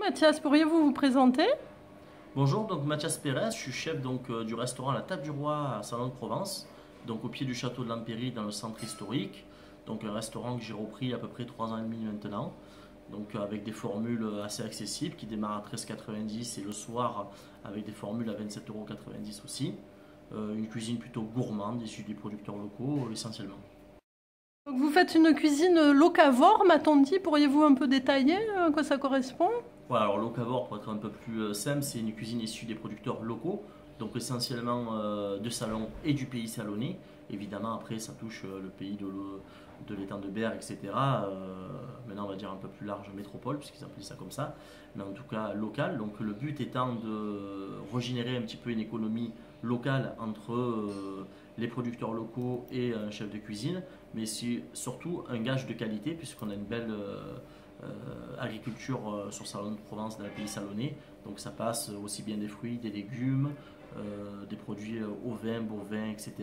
Mathias, pourriez-vous vous présenter? Bonjour, donc Mathias Pérez, je suis chef du restaurant La Table du Roi à Salon de Provence, donc au pied du château de l'Empéry dans le centre historique. Donc un restaurant que j'ai repris il y a à peu près 3 ans et demi maintenant, donc avec des formules assez accessibles qui démarrent à 13,90 et le soir avec des formules à 27,90 € aussi. Une cuisine plutôt gourmande issue des producteurs locaux essentiellement. Donc, vous faites une cuisine locavore, m'a-t-on dit. Pourriez-vous un peu détailler à quoi ça correspond? Voilà, alors locavore, pour être un peu plus simple, c'est une cuisine issue des producteurs locaux, donc essentiellement de Salon et du pays salonnais. Évidemment, après, ça touche le pays de l'étang de Berre, etc. Maintenant, on va dire un peu plus large métropole, puisqu'ils appellent ça comme ça, mais en tout cas local. Donc le but étant de régénérer un petit peu une économie locale entre les producteurs locaux et un chef de cuisine, mais c'est surtout un gage de qualité, puisqu'on a une belle agriculture sur Salon de Provence dans le pays salonnais. Donc ça passe aussi bien des fruits, des légumes, des produits ovins, bovins, etc.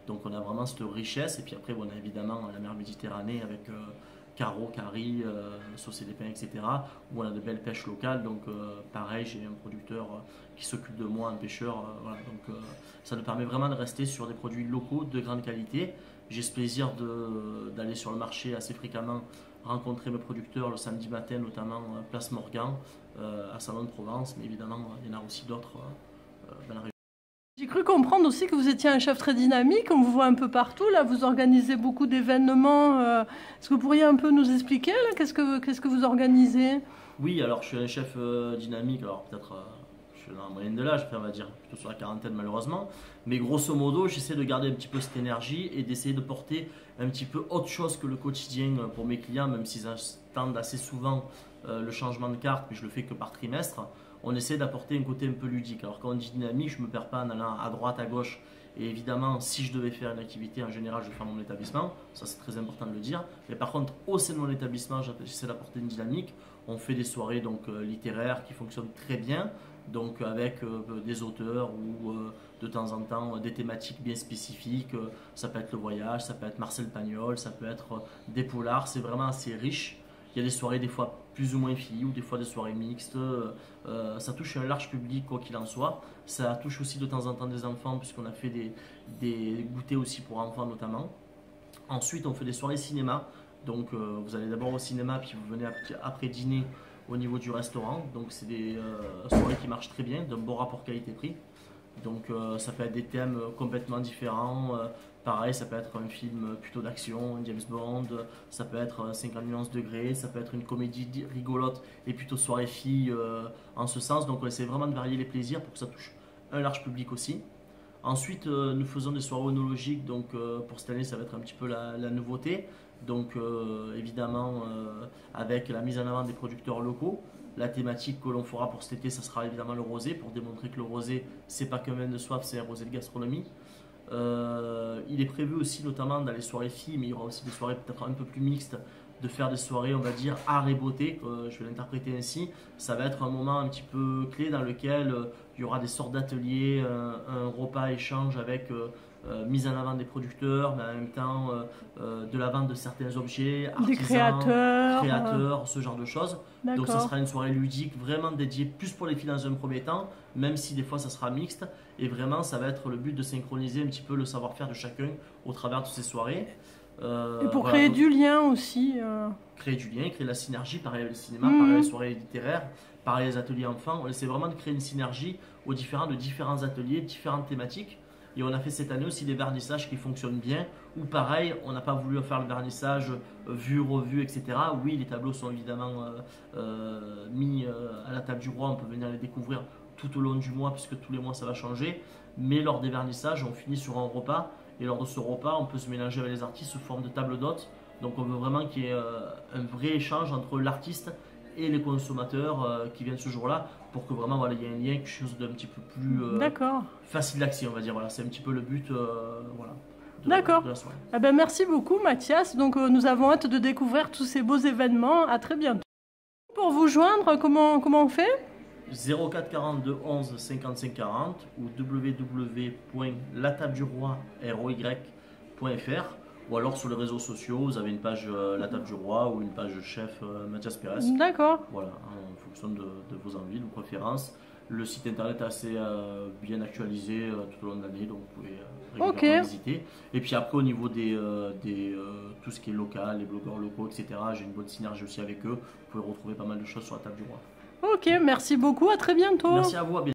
Donc on a vraiment cette richesse. Et puis après, on a évidemment la mer Méditerranée avec carreaux, caries, sauce et des pains, etc. Où on a de belles pêches locales. Donc pareil, j'ai un producteur qui s'occupe de moi, un pêcheur. Voilà. Donc ça nous permet vraiment de rester sur des produits locaux de grande qualité. J'ai ce plaisir d'aller sur le marché assez fréquemment, rencontrer mes producteurs le samedi matin, notamment Place Morgan, à Salon de Provence, mais évidemment il y en a aussi d'autres dans la région. J'ai cru comprendre aussi que vous étiez un chef très dynamique, on vous voit un peu partout, là, vous organisez beaucoup d'événements. Est-ce que vous pourriez un peu nous expliquer, là, qu'est-ce que vous organisez? Oui, alors je suis un chef dynamique, alors peut-être je suis dans la moyenne de l'âge, on va dire plutôt sur la quarantaine malheureusement, mais grosso modo j'essaie de garder un petit peu cette énergie et d'essayer de porter un petit peu autre chose que le quotidien pour mes clients, même s'ils attendent assez souvent le changement de carte, mais je le fais que par trimestre. On essaie d'apporter un côté un peu ludique. Alors quand on dit dynamique, je ne me perds pas en allant à droite, à gauche. Et évidemment, si je devais faire une activité, en général, je vais faire mon établissement. Ça, c'est très important de le dire. Mais par contre, au sein de mon établissement, j'essaie d'apporter une dynamique. On fait des soirées donc, littéraires qui fonctionnent très bien. Donc avec des auteurs ou de temps en temps des thématiques bien spécifiques. Ça peut être le voyage, ça peut être Marcel Pagnol, ça peut être des polars. C'est vraiment assez riche. Il y a des soirées des fois plus ou moins filles ou des fois des soirées mixtes. Ça touche un large public quoi qu'il en soit. Ça touche aussi de temps en temps des enfants puisqu'on a fait des goûters aussi pour enfants notamment. Ensuite on fait des soirées cinéma. Donc vous allez d'abord au cinéma puis vous venez après dîner au niveau du restaurant. Donc c'est des soirées qui marchent très bien, d'un bon rapport qualité-prix. Donc ça peut être des thèmes complètement différents. Pareil, ça peut être un film plutôt d'action, James Bond, ça peut être 50 nuances degrés, ça peut être une comédie rigolote et plutôt soirée fille en ce sens. Donc on essaie vraiment de varier les plaisirs pour que ça touche un large public aussi. Ensuite, nous faisons des soirées onologiques, donc pour cette année, ça va être un petit peu la nouveauté. Donc évidemment, avec la mise en avant des producteurs locaux. La thématique que l'on fera pour cet été, ça sera évidemment le rosé, pour démontrer que le rosé, c'est pas qu'un vin de soif, c'est un rosé de gastronomie. Il est prévu aussi, notamment dans les soirées filles, mais il y aura aussi des soirées peut-être un peu plus mixtes, de faire des soirées, on va dire, art et beauté, je vais l'interpréter ainsi. Ça va être un moment un petit peu clé dans lequel il y aura des sortes d'ateliers, un repas échange avec mise en avant des producteurs, mais en même temps de la vente de certains objets, artisans, Des créateurs. créateurs, ce genre de choses. Donc ça D'accord. sera une soirée ludique vraiment dédiée plus pour les filles dans un premier temps, même si des fois ça sera mixte. Et vraiment ça va être le but de synchroniser un petit peu le savoir-faire de chacun au travers de ces soirées. Et pour Voilà, créer donc, du lien aussi. créer du lien, créer la synergie, pareil le cinéma, pareil les soirées littéraires, pareil les ateliers enfants. On essaie vraiment de créer une synergie de différents ateliers, différentes thématiques. Et on a fait cette année aussi des vernissages qui fonctionnent bien, où pareil, on n'a pas voulu faire le vernissage vu, revu, etc. Oui, les tableaux sont évidemment mis à la table du roi, on peut venir les découvrir tout au long du mois, puisque tous les mois ça va changer. Mais lors des vernissages, on finit sur un repas, et lors de ce repas, on peut se mélanger avec les artistes sous forme de table d'hôtes. Donc on veut vraiment qu'il y ait un vrai échange entre l'artiste et les consommateurs qui viennent ce jour-là pour que vraiment voilà, il y ait un lien, quelque chose d'un petit peu plus D'accord. facile d'accès, on va dire. Voilà, c'est un petit peu le but voilà, D'accord. de la soirée. Eh ben, merci beaucoup, Mathias. Donc, nous avons hâte de découvrir tous ces beaux événements. À très bientôt. Pour vous joindre, comment on fait? 04 42 11 55 40 ou www.latableduroy.fr ou alors sur les réseaux sociaux, vous avez une page La Table du Roi ou une page chef Mathias Pérez. D'accord. Voilà, en fonction de vos envies, de vos préférences. Le site internet est assez bien actualisé tout au long de l'année, donc vous pouvez régulièrement visiter. Et puis après, au niveau tout ce qui est local, les blogueurs locaux, etc., j'ai une bonne synergie aussi avec eux. Vous pouvez retrouver pas mal de choses sur La Table du Roi. Ok, merci beaucoup, à très bientôt. Merci à vous, à bientôt.